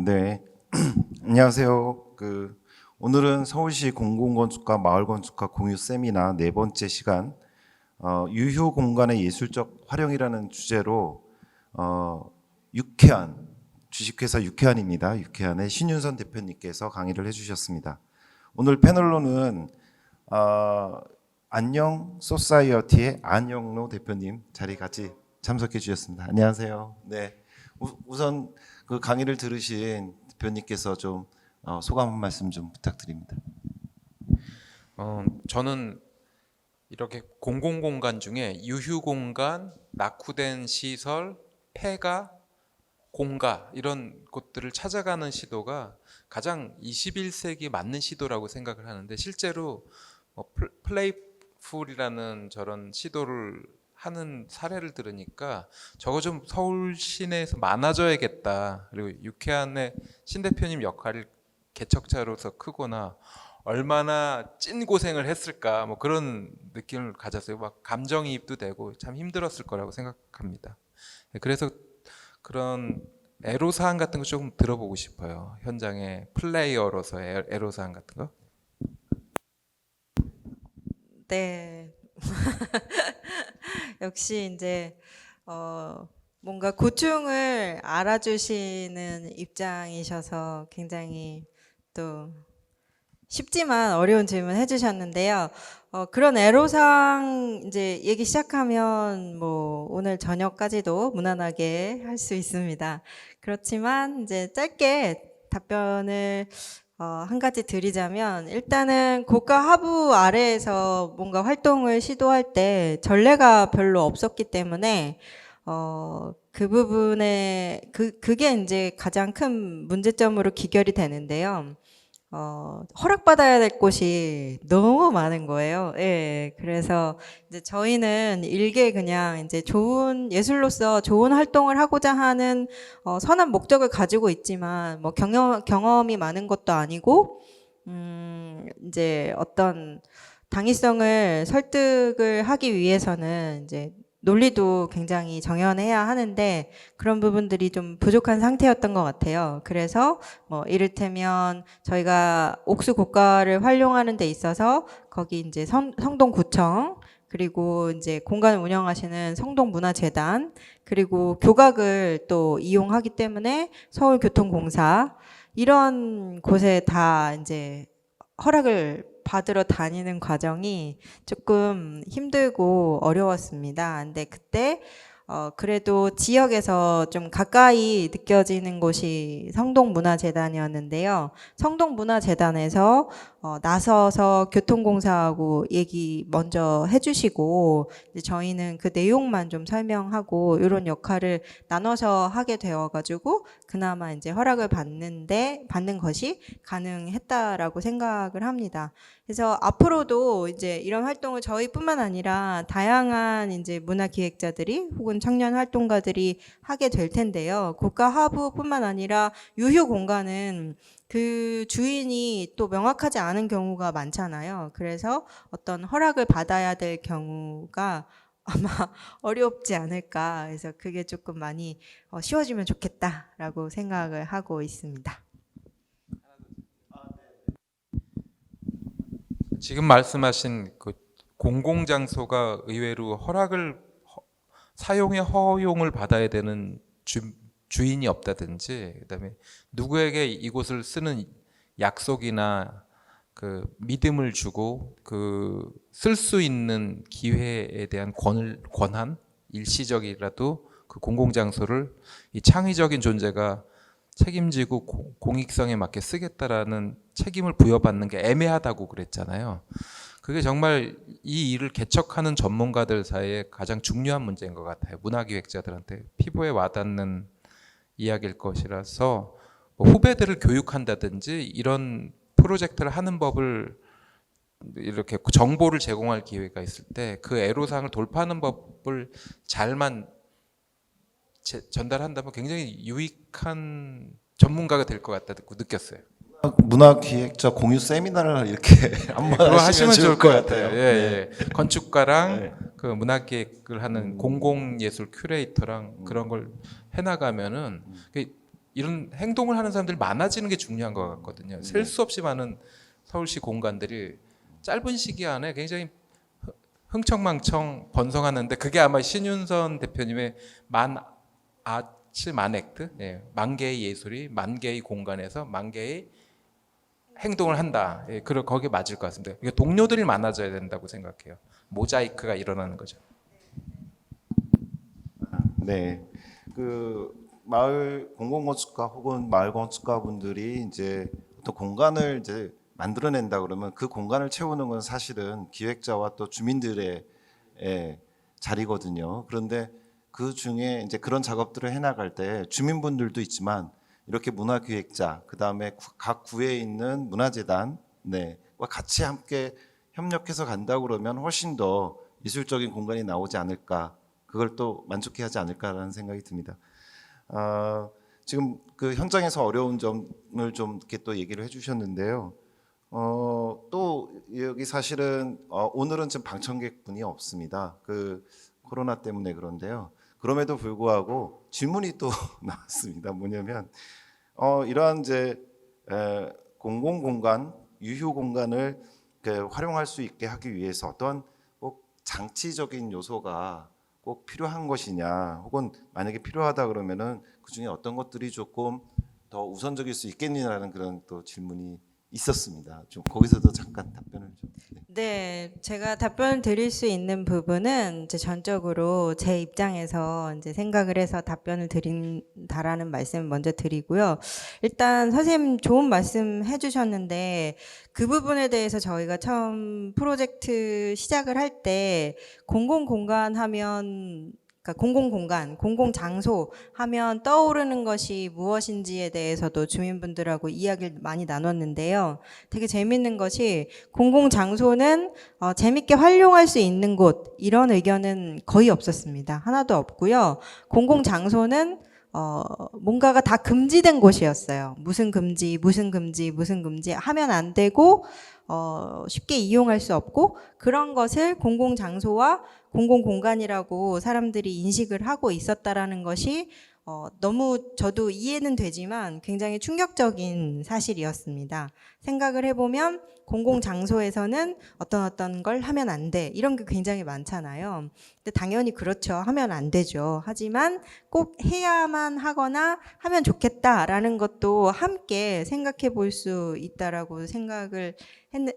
네. 안녕하세요. 오늘은 서울시 공공건축과 마을건축학 공유 세미나 네 번째 시간 유휴 공간의 예술적 활용이라는 주제로 유쾌한 주식회사 유쾌한입니다. 유쾌한의 신윤선 대표님께서 강의를 해주셨습니다. 오늘 패널로는 안녕 소사이어티의 안영로 대표님 자리 같이 참석해 주셨습니다. 안녕하세요. 네. 우선 그 강의를 들으신 대표님께서 좀 소감 한 말씀 좀 부탁드립니다. 저는 이렇게 공공공간 중에 유휴공간, 낙후된 시설, 폐가, 공가 이런 곳들을 찾아가는 시도가 가장 21세기 맞는 시도라고 생각을 하는데, 실제로 플레이풀이라는 저런 시도를 하는 사례를 들으니까 저거 좀 서울 시내에서 많아져야겠다. 그리고 유쾌한의 신 대표님 역할이 개척자로서 크거나 얼마나 찐 고생을 했을까, 뭐 그런 느낌을 가졌어요. 막 감정이입도 되고 참 힘들었을 거라고 생각합니다. 그래서 그런 애로사항 같은 거 조금 들어보고 싶어요. 현장의 플레이어로서의 애로사항 같은 거. 네. 역시 이제 뭔가 고충을 알아주시는 입장이셔서 굉장히 또 쉽지만 어려운 질문 해주셨는데요. 그런 애로사항 이제 얘기 시작하면 뭐 오늘 저녁까지도 무난하게 할 수 있습니다. 그렇지만 이제 짧게 답변을 한 가지 드리자면, 일단은 고가 하부 아래에서 뭔가 활동을 시도할 때 전례가 별로 없었기 때문에 그 부분에 그게 이제 가장 큰 문제점으로 기결이 되는데요. 허락받아야 될 곳이 너무 많은 거예요. 예. 그래서 이제 저희는 일개 그냥 이제 좋은 예술로서 좋은 활동을 하고자 하는 선한 목적을 가지고 있지만, 뭐 경험이 많은 것도 아니고, 이제 어떤 당위성을 설득을 하기 위해서는 이제 논리도 굉장히 정연해야 하는데 그런 부분들이 좀 부족한 상태였던 것 같아요. 그래서 뭐 이를테면 저희가 옥수 고가를 활용하는 데 있어서 거기 이제 성동구청, 그리고 이제 공간을 운영하시는 성동문화재단, 그리고 교각을 또 이용하기 때문에 서울교통공사, 이런 곳에 다 이제 허락을 받으러 다니는 과정이 조금 힘들고 어려웠습니다. 근데 그때 그래도 지역에서 좀 가까이 느껴지는 곳이 성동문화재단이었는데요. 성동문화재단에서 나서서 교통공사하고 얘기 먼저 해주시고, 이제 저희는 그 내용만 좀 설명하고 이런 역할을 나눠서 하게 되어가지고 그나마 이제 허락을 받는 것이 가능했다라고 생각을 합니다. 그래서 앞으로도 이제 이런 활동을 저희뿐만 아니라 다양한 이제 문화기획자들이 혹은 청년 활동가들이 하게 될 텐데요. 고가 하부뿐만 아니라 유휴 공간은 그 주인이 또 명확하지 않은 경우가 많잖아요. 그래서 어떤 허락을 받아야 될 경우가 아마 어렵지 않을까. 그래서 그게 조금 많이 쉬워지면 좋겠다라고 생각을 하고 있습니다. 지금 말씀하신 그 공공장소가 의외로 사용의 허용을 받아야 되는 주인이 없다든지, 그다음에 누구에게 이곳을 쓰는 약속이나 그 믿음을 주고 그 쓸 수 있는 기회에 대한 권한, 일시적이라도 그 공공장소를 이 창의적인 존재가 책임지고 공익성에 맞게 쓰겠다라는 책임을 부여받는 게 애매하다고 그랬잖아요. 그게 정말 이 일을 개척하는 전문가들 사이에 가장 중요한 문제인 것 같아요. 문화기획자들한테 피부에 와닿는 이야기일 것이라서 뭐 후배들을 교육한다든지 이런 프로젝트를 하는 법을 이렇게 정보를 제공할 기회가 있을 때 그 애로사항을 돌파하는 법을 잘만 전달한다면 굉장히 유익한 전문가가 될 것 같다고 느꼈어요. 문화기획자 공유 세미나를 이렇게 한번 그거 하시면 좋을 것 같아요. 예, 예. 건축가랑 네. 그 문화기획을 하는 공공예술 큐레이터랑 그런 걸 해나가면은 이런 행동을 하는 사람들이 많아지는 게 중요한 것 같거든요. 셀 수 없이 많은 서울시 공간들이 짧은 시기 안에 굉장히 흥청망청 번성하는데 그게 아마 신윤선 대표님의 만 아츠 만액트, 만 개의 예술이 만 개의 공간에서 만 개의 행동을 한다. 거기에 맞을 것 같습니다. 이게 동료들이 많아져야 된다고 생각해요. 모자이크가 일어나는 거죠. 네, 그 마을 공공건축가 혹은 마을 건축가 분들이 이제 어떤 공간을 이제 만들어낸다 그러면 그 공간을 채우는 건 사실은 기획자와 또 주민들의 자리거든요. 그런데 그 중에 이제 그런 작업들을 해나갈 때 주민분들도 있지만 이렇게 문화기획자, 그 다음에 각 구에 있는 문화재단, 과 같이 함께 협력해서 간다 그러면 훨씬 더 미술적인 공간이 나오지 않을까, 그걸 또 만족해 하지 않을까라는 생각이 듭니다. 지금 그 현장에서 어려운 점을 좀 이렇게 또 얘기를 해주셨는데요. 또 여기 사실은 오늘은 지금 방청객분이 없습니다. 그 코로나 때문에 그런데요. 그럼에도 불구하고 질문이 또 나왔습니다. 뭐냐면 이러한 이제 공공 공간, 유휴 공간을 활용할 수 있게 하기 위해서 어떤 꼭 장치적인 요소가 꼭 필요한 것이냐, 혹은 만약에 필요하다 그러면은 그 중에 어떤 것들이 조금 더 우선적일 수 있겠느냐라는 그런 또 질문이 있었습니다. 좀 거기서도 잠깐 답변을 좀. 네, 제가 답변을 드릴 수 있는 부분은 이제 전적으로 제 입장에서 이제 생각을 해서 답변을 드린다라는 말씀을 먼저 드리고요. 일단 선생님 좋은 말씀 해주셨는데 그 부분에 대해서 저희가 처음 프로젝트 시작을 할 때 공공공간 하면 그러니까 공공공간, 공공장소 하면 떠오르는 것이 무엇인지에 대해서도 주민분들하고 이야기를 많이 나눴는데요. 되게 재밌는 것이 공공장소는 재밌게 활용할 수 있는 곳, 이런 의견은 거의 없었습니다. 하나도 없고요. 공공장소는 뭔가가 다 금지된 곳이었어요. 무슨 금지, 무슨 금지, 무슨 금지 하면 안 되고 쉽게 이용할 수 없고, 그런 것을 공공장소와 공공공간이라고 사람들이 인식을 하고 있었다라는 것이 너무 저도 이해는 되지만 굉장히 충격적인 사실이었습니다. 생각을 해보면 공공장소에서는 어떤 걸 하면 안 돼, 이런 게 굉장히 많잖아요. 근데 당연히 그렇죠. 하면 안 되죠. 하지만 꼭 해야만 하거나 하면 좋겠다라는 것도 함께 생각해 볼 수 있다라고 생각을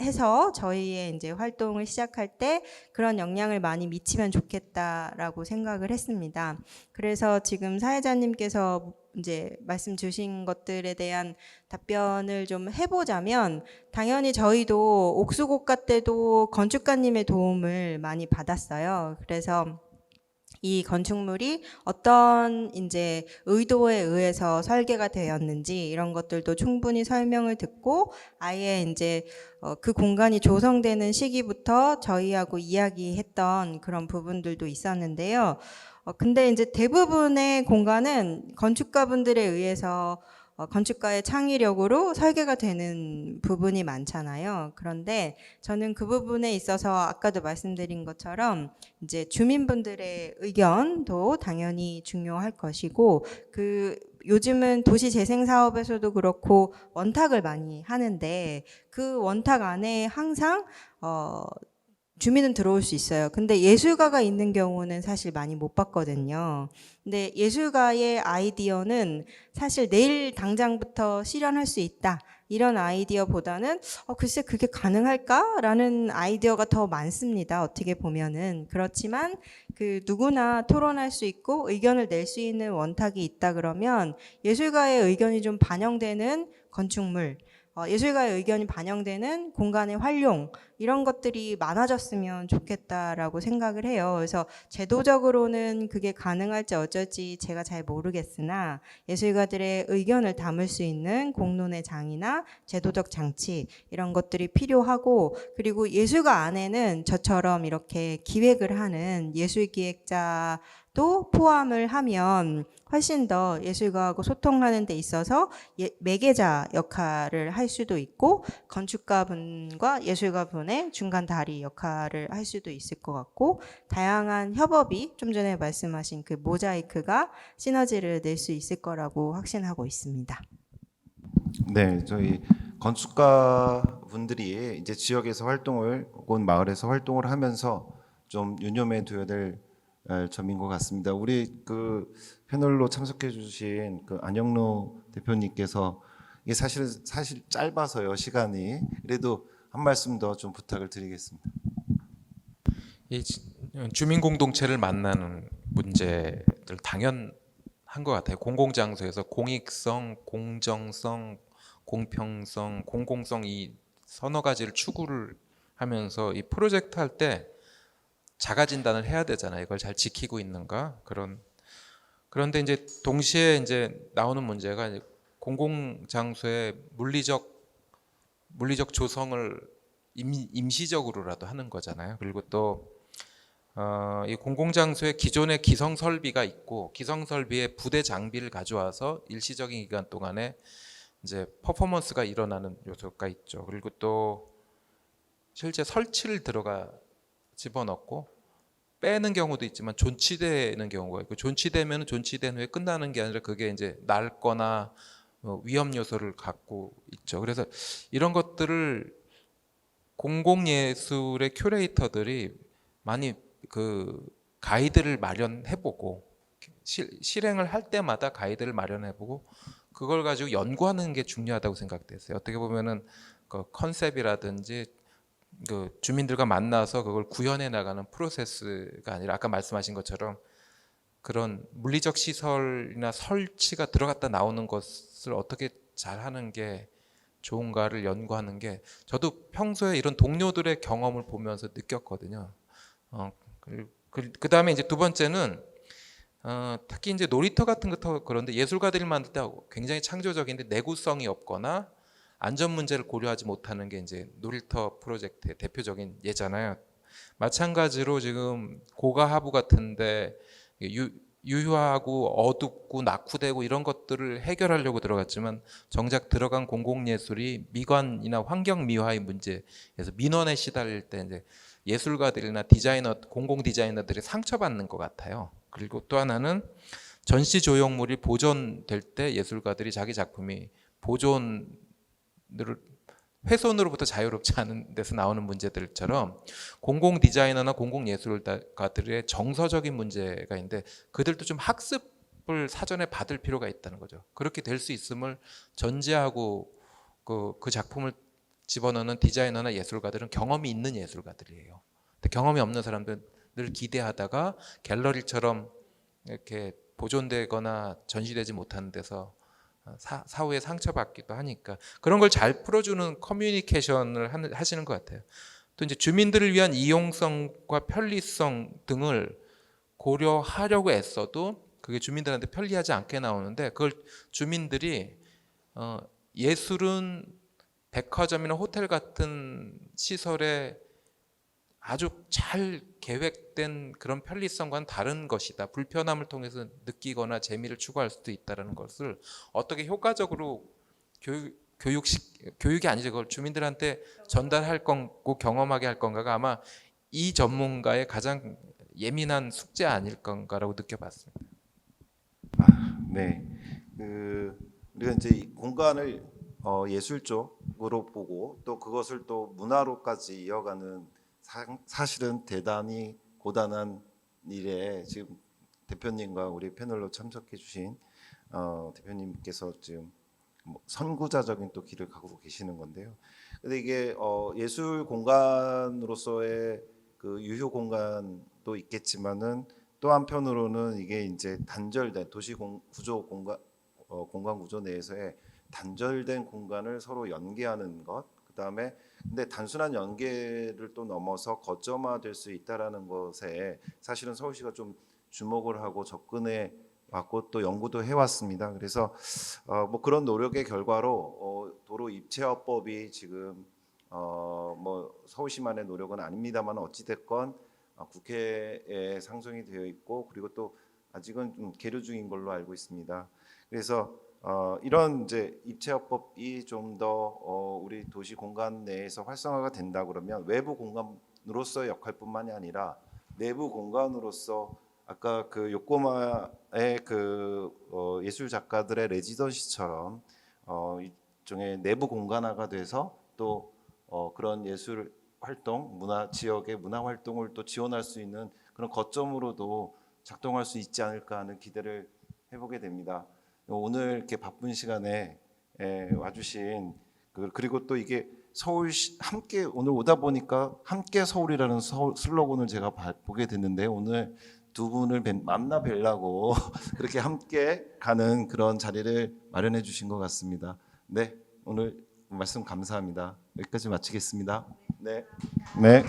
해서 저희의 이제 활동을 시작할 때 그런 영향을 많이 미치면 좋겠다라고 생각을 했습니다. 그래서 지금 사회자님께서 이제 말씀 주신 것들에 대한 답변을 좀 해보자면, 당연히 저희도 옥수고가 때도 건축가님의 도움을 많이 받았어요. 그래서 이 건축물이 어떤 이제 의도에 의해서 설계가 되었는지 이런 것들도 충분히 설명을 듣고, 아예 이제 그 공간이 조성되는 시기부터 저희하고 이야기했던 그런 부분들도 있었는데요. 근데 이제 대부분의 공간은 건축가분들에 의해서 건축가의 창의력으로 설계가 되는 부분이 많잖아요. 그런데 저는 그 부분에 있어서 아까도 말씀드린 것처럼 이제 주민분들의 의견도 당연히 중요할 것이고, 요즘은 도시 재생 사업에서도 그렇고 원탁을 많이 하는데 그 원탁 안에 항상 주민은 들어올 수 있어요. 근데 예술가가 있는 경우는 사실 많이 못 봤거든요. 근데 예술가의 아이디어는 사실 내일 당장부터 실현할 수 있다, 이런 아이디어보다는 글쎄 그게 가능할까라는 아이디어가 더 많습니다. 어떻게 보면은. 그렇지만 그 누구나 토론할 수 있고 의견을 낼 수 있는 원탁이 있다 그러면 예술가의 의견이 좀 반영되는 건축물, 예술가의 의견이 반영되는 공간의 활용, 이런 것들이 많아졌으면 좋겠다라고 생각을 해요. 그래서 제도적으로는 그게 가능할지 어쩔지 제가 잘 모르겠으나 예술가들의 의견을 담을 수 있는 공론의 장이나 제도적 장치, 이런 것들이 필요하고, 그리고 예술가 안에는 저처럼 이렇게 기획을 하는 예술기획자 도 포함을 하면 훨씬 더 예술가하고 소통하는 데 있어서 매개자 역할을 할 수도 있고 건축가분과 예술가분의 중간 다리 역할을 할 수도 있을 것 같고 다양한 협업이 좀 전에 말씀하신 그 모자이크가 시너지를 낼 수 있을 거라고 확신하고 있습니다. 네, 저희 건축가 분들이 이제 지역에서 활동을 혹은 마을에서 활동을 하면서 좀 유념해 둬야 될 점인 것 같습니다. 우리 그 패널로 참석해 주신 그 안영로 대표님께서 이게 사실 짧아서요, 시간이. 그래도 한 말씀 더 좀 부탁을 드리겠습니다. 이 주민 공동체를 만나는 문제들 당연한 것 같아요. 공공장소에서 공익성, 공정성, 공평성, 공공성 이 서너 가지를 추구를 하면서 이 프로젝트 할 때 자가 진단을 해야 되잖아요. 이걸 잘 지키고 있는가 그런데 이제 동시에 이제 나오는 문제가 이제 공공장소의 물리적 조성을 임시적으로라도 하는 거잖아요. 그리고 또 이 공공장소에 기존의 기성 설비가 있고 기성 설비에 부대 장비를 가져와서 일시적인 기간 동안에 이제 퍼포먼스가 일어나는 요소가 있죠. 그리고 또 실제 설치를 들어가 집어넣고 빼는 경우도 있지만 존치되는 경우가 있고 존치되면 존치된 후에 끝나는 게 아니라 그게 이제 낡거나 위험 요소를 갖고 있죠. 그래서 이런 것들을 공공예술의 큐레이터들이 많이 그 가이드를 마련해보고 실행을 할 때마다 가이드를 마련해보고 그걸 가지고 연구하는 게 중요하다고 생각됐어요. 어떻게 보면은 그 컨셉이라든지 그 주민들과 만나서 그걸 구현해 나가는 프로세스가 아니라 아까 말씀하신 것처럼 그런 물리적 시설이나 설치가 들어갔다 나오는 것을 어떻게 잘하는 게 좋은가를 연구하는 게 저도 평소에 이런 동료들의 경험을 보면서 느꼈거든요. 그다음에 이제 두 번째는 특히 이제 놀이터 같은 것도 그런데 예술가들이 만들 때 굉장히 창조적인데 내구성이 없거나 안전 문제를 고려하지 못하는 게 이제 놀이터 프로젝트의 대표적인 예잖아요. 마찬가지로 지금 고가 하부 같은데 유효하고 어둡고 낙후되고 이런 것들을 해결하려고 들어갔지만 정작 들어간 공공예술이 미관이나 환경 미화의 문제에서 민원에 시달릴 때 이제 예술가들이나 공공 디자이너들이 상처받는 것 같아요. 그리고 또 하나는 전시 조형물이 보존될 때 예술가들이 자기 작품이 보존을 훼손으로부터 자유롭지 않은 데서 나오는 문제들처럼 공공 디자이너나 공공 예술가들의 정서적인 문제가 있는데 그들도 좀 학습을 사전에 받을 필요가 있다는 거죠. 그렇게 될 수 있음을 전제하고 그 작품을 집어넣는 디자이너나 예술가들은 경험이 있는 예술가들이에요. 근데 경험이 없는 사람들은 늘 기대하다가 갤러리처럼 이렇게 보존되거나 전시되지 못하는 데서 사후에 상처받기도 하니까 그런 걸 잘 풀어주는 커뮤니케이션을 하시는 것 같아요. 또 이제 주민들을 위한 이용성과 편리성 등을 고려하려고 애써도 그게 주민들한테 편리하지 않게 나오는데 그걸 주민들이 예술은 백화점이나 호텔 같은 시설에 아주 잘 계획된 그런 편리성과는 다른 것이다. 불편함을 통해서 느끼거나 재미를 추구할 수도 있다는 것을 어떻게 효과적으로 교육이 아니죠. 그걸 주민들한테 전달할 건고 경험하게 할 건가가 아마 이 전문가의 가장 예민한 숙제 아닐 건가라고 느껴봤습니다. 네, 우리가 이제 이 공간을 예술 쪽으로 보고 또 그것을 또 문화로까지 이어가는 사실은 대단히 고단한 일에 지금 대표님과 우리 패널로 참석해 주신 대표님께서 지금 뭐 선구자적인 또 길을 가고 계시는 건데요. 근데 이게 예술 공간으로서의 그 유효 공간도 있겠지만은 또 한편으로는 이게 이제 단절된 구조 공간 구조 내에서의 단절된 공간을 서로 연계하는 것. 그다음에 근데 단순한 연계를 또 넘어서 거점화될 수 있다라는 것에 사실은 서울시가 좀 주목을 하고 접근해 왔고 또 연구도 해왔습니다. 그래서 뭐 그런 노력의 결과로 도로 입체화법이 지금 뭐 서울시만의 노력은 아닙니다만 어찌 됐건 국회에 상정이 되어 있고 그리고 또 아직은 좀 계류 중인 걸로 알고 있습니다. 그래서 이런 이제 입체화법이 좀 더 우리 도시 공간 내에서 활성화가 된다 그러면 외부 공간으로서의 역할뿐만이 아니라 내부 공간으로서 아까 그 요코마의 그 예술 작가들의 레지던시처럼 일종의 내부 공간화가 돼서 또 그런 예술 활동, 문화 지역의 문화 활동을 또 지원할 수 있는 그런 거점으로도 작동할 수 있지 않을까 하는 기대를 해보게 됩니다. 오늘 이렇게 바쁜 시간에 와주신 그리고 또 이게 서울 함께 오늘 오다 보니까 함께 서울이라는 슬로건을 제가 보게 됐는데 오늘 두 분을 만나 뵈려고 그렇게 함께 가는 그런 자리를 마련해 주신 것 같습니다. 네, 오늘 말씀 감사합니다. 여기까지 마치겠습니다. 네. 네.